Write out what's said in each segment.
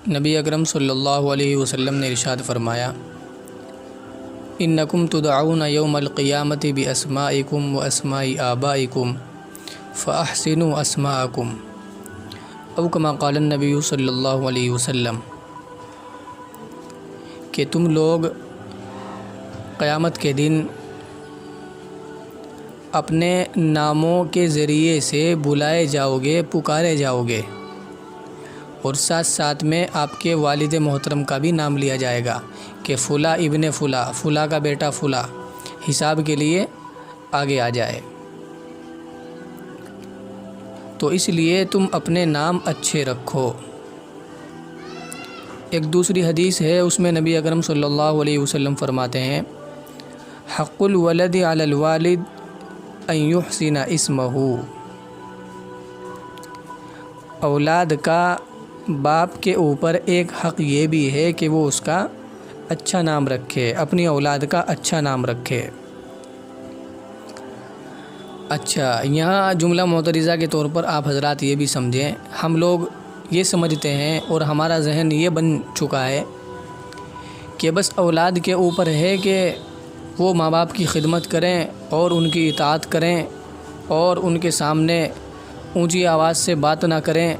نبی اکرم صلی اللہ علیہ وسلم نے ارشاد فرمایا، انکم تدعون یوم القیامت باسمائکم و اسماء آبائکم فاحسنوا اسماءکم، او کما قال النبی صلی اللہ علیہ وسلم، کہ تم لوگ قیامت کے دن اپنے ناموں کے ذریعے سے بلائے جاؤ گے، پکارے جاؤ گے، اور ساتھ ساتھ میں آپ کے والد محترم کا بھی نام لیا جائے گا کہ فلاں ابن فلاں، فلاں کا بیٹا فلاں، حساب کے لیے آگے آ جائے۔ تو اس لیے تم اپنے نام اچھے رکھو۔ ایک دوسری حدیث ہے، اس میں نبی اکرم صلی اللہ علیہ وسلم فرماتے ہیں، حق الولد علی الوالد ان یحسن اسمہ، اولاد کا باپ کے اوپر ایک حق یہ بھی ہے کہ وہ اس کا اچھا نام رکھے، اپنی اولاد کا اچھا نام رکھے۔ اچھا، یہاں جملہ معترضہ کے طور پر آپ حضرات یہ بھی سمجھیں، ہم لوگ یہ سمجھتے ہیں اور ہمارا ذہن یہ بن چکا ہے کہ بس اولاد کے اوپر ہے کہ وہ ماں باپ کی خدمت کریں اور ان کی اطاعت کریں اور ان کے سامنے اونچی آواز سے بات نہ کریں،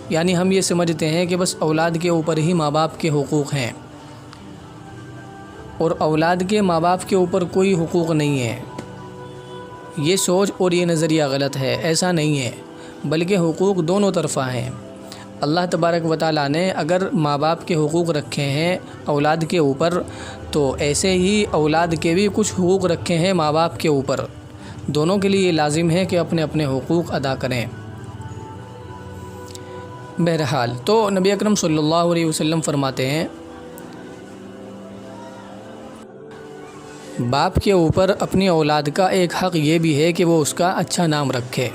یعنی ہم یہ سمجھتے ہیں کہ بس اولاد کے اوپر ہی ماں باپ کے حقوق ہیں اور اولاد کے ماں باپ کے اوپر کوئی حقوق نہیں ہے۔ یہ سوچ اور یہ نظریہ غلط ہے، ایسا نہیں ہے، بلکہ حقوق دونوں طرفہ ہیں۔ اللہ تبارک و تعالیٰ نے اگر ماں باپ کے حقوق رکھے ہیں اولاد کے اوپر، تو ایسے ہی اولاد کے بھی کچھ حقوق رکھے ہیں ماں باپ کے اوپر۔ دونوں کے لیے یہ لازم ہے کہ اپنے اپنے حقوق ادا کریں۔ بہرحال تو نبی اکرم صلی اللہ علیہ وسلم فرماتے ہیں، باپ کے اوپر اپنی اولاد کا ایک حق یہ بھی ہے کہ وہ اس کا اچھا نام رکھے،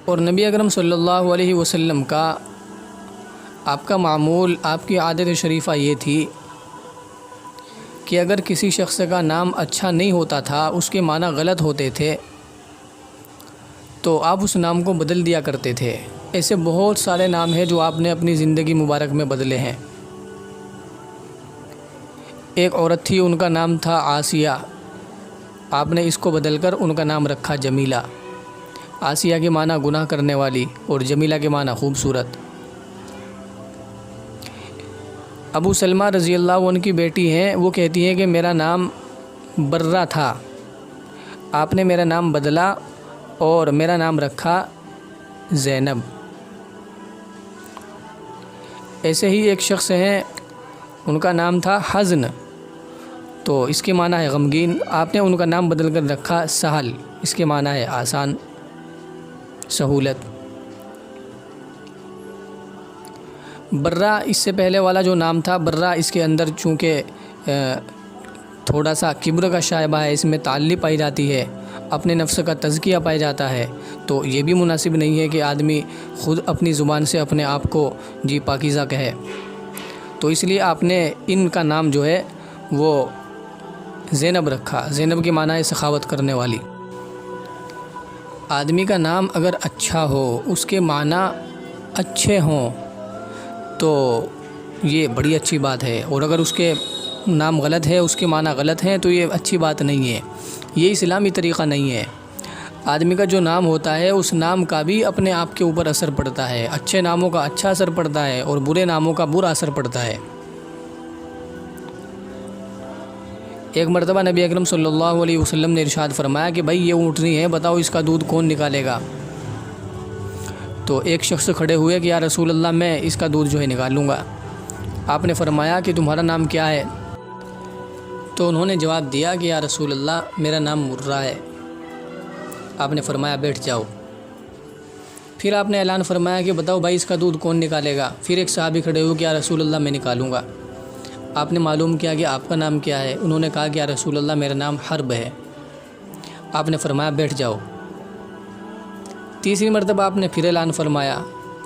اور نبی اکرم صلی اللہ علیہ وسلم کا آپ کا معمول، آپ کی عادت شریفہ یہ تھی کہ اگر کسی شخص کا نام اچھا نہیں ہوتا تھا، اس کے معنی غلط ہوتے تھے، تو آپ اس نام کو بدل دیا کرتے تھے۔ ایسے بہت سارے نام ہیں جو آپ نے اپنی زندگی مبارک میں بدلے ہیں۔ ایک عورت تھی، ان کا نام تھا آسیہ، آپ نے اس کو بدل کر ان کا نام رکھا جمیلہ۔ آسیہ کے معنی گناہ کرنے والی اور جمیلہ کے معنی خوبصورت۔ ابو سلمہ رضی اللہ عنہ کی بیٹی ہیں، وہ کہتی ہیں کہ میرا نام برہ تھا، آپ نے میرا نام بدلا اور میرا نام رکھا زینب۔ ایسے ہی ایک شخص ہیں، ان کا نام تھا حزن، تو اس کے معنی ہے غمگین، آپ نے ان کا نام بدل کر رکھا سہل، اس کے معنی ہے آسان، سہولت۔ برہ، اس سے پہلے والا جو نام تھا برہ، اس کے اندر چونکہ تھوڑا سا کبر کا شائبہ ہے، اس میں تعلی پائی جاتی ہے، اپنے نفس کا تزکیہ پایا جاتا ہے، تو یہ بھی مناسب نہیں ہے کہ آدمی خود اپنی زبان سے اپنے آپ کو جی پاکیزہ کہے، تو اس لیے آپ نے ان کا نام جو ہے وہ زینب رکھا۔ زینب کے معنی ہے سخاوت کرنے والی۔ آدمی کا نام اگر اچھا ہو، اس کے معنی اچھے ہوں، تو یہ بڑی اچھی بات ہے، اور اگر اس کے نام غلط ہے، اس کے معنی غلط ہیں، تو یہ اچھی بات نہیں ہے، یہ اسلامی طریقہ نہیں ہے۔ آدمی کا جو نام ہوتا ہے، اس نام کا بھی اپنے آپ کے اوپر اثر پڑتا ہے، اچھے ناموں کا اچھا اثر پڑتا ہے اور برے ناموں کا برا اثر پڑتا ہے۔ ایک مرتبہ نبی اکرم صلی اللہ علیہ وسلم نے ارشاد فرمایا کہ بھائی یہ اونٹنی ہے، بتاؤ اس کا دودھ کون نکالے گا؟ تو ایک شخص کھڑے ہوئے کہ یا رسول اللہ، میں اس کا دودھ جو ہے نکالوں گا۔ آپ نے فرمایا کہ تمہارا نام کیا ہے؟ تو انہوں نے جواب دیا کہ یا رسول اللہ، میرا نام مرہ ہے۔ آپ نے فرمایا بیٹھ جاؤ۔ پھر آپ نے اعلان فرمایا کہ بتاؤ بھائی اس کا دودھ کون نکالے گا؟ پھر ایک صحابی کھڑے ہوئے کہ یا رسول اللہ، میں نکالوں گا۔ آپ نے معلوم کیا کہ آپ کا نام کیا ہے؟ انہوں نے کہا کہ یا رسول اللہ، میرا نام حرب ہے۔ آپ نے فرمایا بیٹھ جاؤ۔ تیسری مرتبہ آپ نے پھر اعلان فرمایا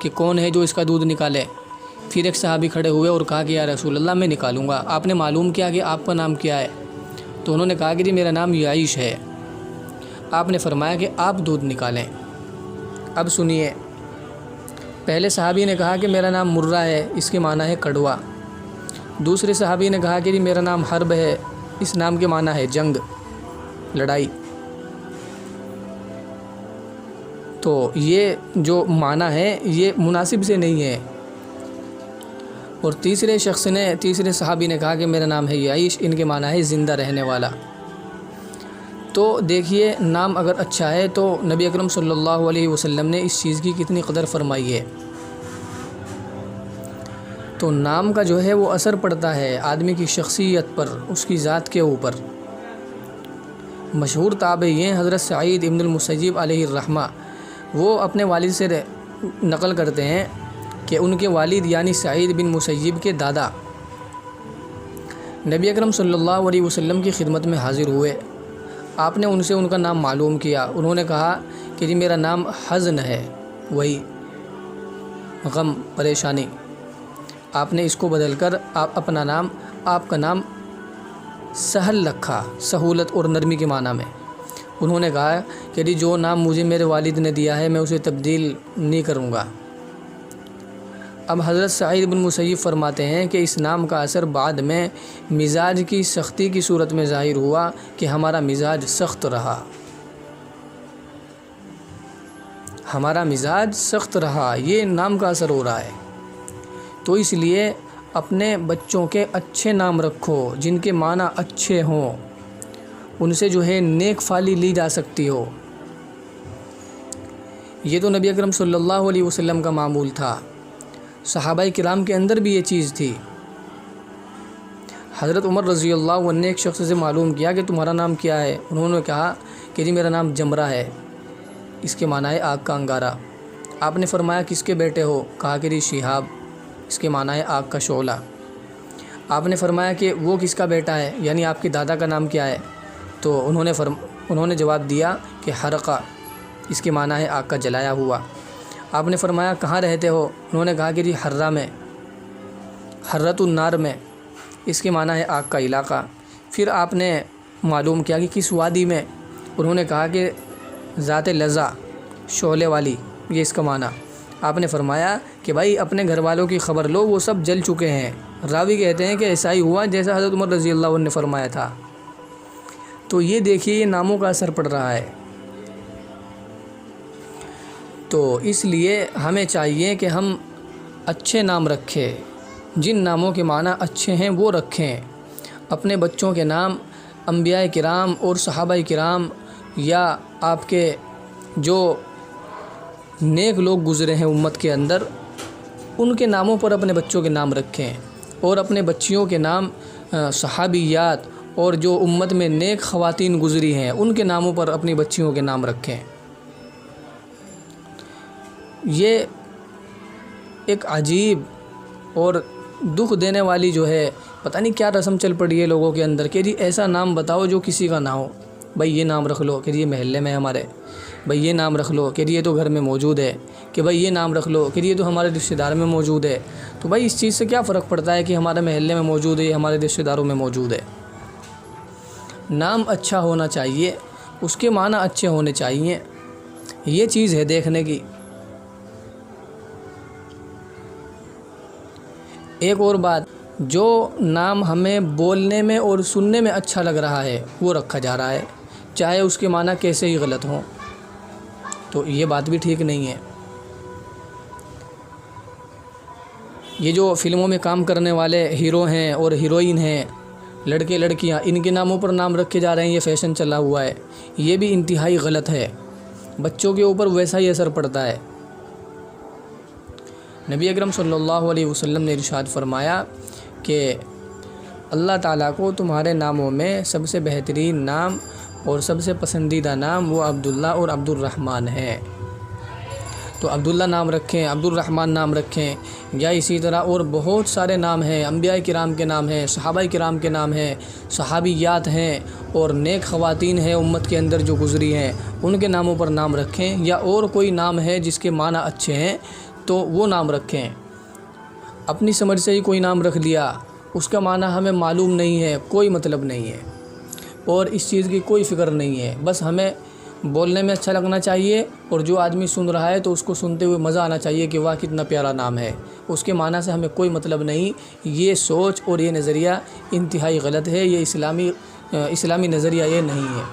کہ کون ہے جو اس کا دودھ نکالے؟ پھر ایک صحابی کھڑے ہوئے اور کہا کہ یا رسول اللہ، میں نکالوں گا۔ آپ نے معلوم کیا کہ آپ کا نام کیا ہے؟ تو انہوں نے کہا کہ جی میرا نام یعیش ہے۔ آپ نے فرمایا کہ آپ دودھ نکالیں۔ اب سنیے، پہلے صحابی نے کہا کہ میرا نام مرہ ہے، اس کے معنی ہے کڑوا۔ دوسرے صحابی نے کہا کہ جی میرا نام حرب ہے، اس نام کے معنی ہے جنگ، لڑائی۔ تو یہ جو معنی ہے یہ مناسب سے نہیں ہے۔ اور تیسرے صحابی نے کہا کہ میرا نام ہے یعیش، ان کے معنی ہے زندہ رہنے والا۔ تو دیکھیے نام اگر اچھا ہے تو نبی اکرم صلی اللہ علیہ وسلم نے اس چیز کی کتنی قدر فرمائی ہے۔ تو نام کا جو ہے وہ اثر پڑتا ہے آدمی کی شخصیت پر، اس کی ذات کے اوپر۔ مشہور تابعین حضرت سعید ابن المسیب علیہ الرحمہ وہ اپنے والد سے نقل کرتے ہیں کہ ان کے والد یعنی سعید بن مسیب کے دادا نبی اکرم صلی اللہ علیہ وسلم کی خدمت میں حاضر ہوئے۔ آپ نے ان سے ان کا نام معلوم کیا۔ انہوں نے کہا کہ جی میرا نام حزن ہے، وہی غم، پریشانی۔ آپ نے اس کو بدل کر آپ کا نام سہل رکھا، سہولت اور نرمی کے معنی میں۔ انہوں نے کہا کہ جی جو نام مجھے میرے والد نے دیا ہے میں اسے تبدیل نہیں کروں گا۔ اب حضرت سعید بن مسیب فرماتے ہیں کہ اس نام کا اثر بعد میں مزاج کی سختی کی صورت میں ظاہر ہوا کہ ہمارا مزاج سخت رہا، یہ نام کا اثر ہو رہا ہے۔ تو اس لیے اپنے بچوں کے اچھے نام رکھو، جن کے معنی اچھے ہوں، ان سے جو ہے نیک فالی لی جا سکتی ہو۔ یہ تو نبی اکرم صلی اللہ علیہ وسلم کا معمول تھا، صحابہ کرام کے اندر بھی یہ چیز تھی۔ حضرت عمر رضی اللہ عنہ نے ایک شخص سے معلوم کیا کہ تمہارا نام کیا ہے؟ انہوں نے کہا کہ جی میرا نام جمرہ ہے، اس کے معنی ہے آگ کا انگارہ۔ آپ نے فرمایا کس کے بیٹے ہو؟ کہا کہ جی شہاب، اس کے معنی ہے آگ کا شعلہ۔ آپ نے فرمایا کہ وہ کس کا بیٹا ہے، یعنی آپ کے دادا کا نام کیا ہے؟ تو انہوں نے جواب دیا کہ حرقہ، اس کے معنی ہے آگ کا جلایا ہوا۔ آپ نے فرمایا کہاں رہتے ہو؟ انہوں نے کہا کہ جی حرہ میں، حرۃ النار میں، اس کے معنی ہے آگ کا علاقہ۔ پھر آپ نے معلوم کیا کہ کس وادی میں؟ انہوں نے کہا کہ ذات لظہ، شعلے والی، یہ اس کا معنی۔ آپ نے فرمایا کہ بھائی اپنے گھر والوں کی خبر لو، وہ سب جل چکے ہیں۔ راوی کہتے ہیں کہ ایسا ہی ہوا جیسا حضرت عمر رضی اللہ عنہ نے فرمایا تھا۔ تو یہ دیکھیے یہ ناموں کا اثر پڑ رہا ہے۔ تو اس لیے ہمیں چاہیے کہ ہم اچھے نام رکھیں، جن ناموں کے معنی اچھے ہیں وہ رکھیں۔ اپنے بچوں کے نام انبیاء کرام اور صحابہ کرام یا آپ کے جو نیک لوگ گزرے ہیں امت کے اندر، ان کے ناموں پر اپنے بچوں کے نام رکھیں، اور اپنے بچیوں کے نام صحابیات اور جو امت میں نیک خواتین گزری ہیں ان کے ناموں پر اپنی بچیوں کے نام رکھیں۔ یہ ایک عجیب اور دکھ دینے والی جو ہے پتہ نہیں کیا رسم چل پڑی ہے لوگوں کے اندر کہ جی ایسا نام بتاؤ جو کسی کا نہ ہو۔ بھائی یہ نام رکھ لو کہ یہ محلے میں ہمارے، بھائی یہ نام رکھ لو کہ یہ تو گھر میں موجود ہے، کہ بھائی یہ نام رکھ لو کہ یہ تو ہمارے رشتہ دار میں موجود ہے۔ تو بھائی اس چیز سے کیا فرق پڑتا ہے کہ ہمارے محلے میں موجود ہے یا ہمارے رشتہ داروں میں موجود ہے؟ نام اچھا ہونا چاہیے، اس کے معنی اچھے ہونے چاہیے، یہ چیز ہے دیکھنے کی۔ ایک اور بات، جو نام ہمیں بولنے میں اور سننے میں اچھا لگ رہا ہے وہ رکھا جا رہا ہے، چاہے اس کے معنی کیسے ہی غلط ہوں، تو یہ بات بھی ٹھیک نہیں ہے۔ یہ جو فلموں میں کام کرنے والے ہیرو ہیں اور ہیروئن ہیں، لڑکے لڑکیاں، ان کے ناموں پر نام رکھے جا رہے ہیں، یہ فیشن چلا ہوا ہے، یہ بھی انتہائی غلط ہے۔ بچوں کے اوپر ویسا ہی اثر پڑتا ہے۔ نبی اکرم صلی اللہ علیہ وسلم نے ارشاد فرمایا کہ اللہ تعالیٰ کو تمہارے ناموں میں سب سے بہترین نام اور سب سے پسندیدہ نام وہ عبداللہ اور عبد الرحمن ہے۔ تو عبداللہ نام رکھیں، عبد الرحمن نام رکھیں، یا اسی طرح اور بہت سارے نام ہیں، انبیاء کرام کے نام ہیں، صحابہ کرام کے نام ہیں، صحابیات ہیں، اور نیک خواتین ہیں امت کے اندر جو گزری ہیں ان کے ناموں پر نام رکھیں، یا اور کوئی نام ہے جس کے معنی اچھے ہیں تو وہ نام رکھیں۔ اپنی سمجھ سے ہی کوئی نام رکھ لیا، اس کا معنی ہمیں معلوم نہیں ہے، کوئی مطلب نہیں ہے، اور اس چیز کی کوئی فکر نہیں ہے۔ بس ہمیں بولنے میں اچھا لگنا چاہیے، اور جو آدمی سن رہا ہے تو اس کو سنتے ہوئے مزہ آنا چاہیے کہ واہ کتنا پیارا نام ہے۔ اس کے معنی سے ہمیں کوئی مطلب نہیں۔ یہ سوچ اور یہ نظریہ انتہائی غلط ہے، یہ اسلامی نظریہ یہ نہیں ہے۔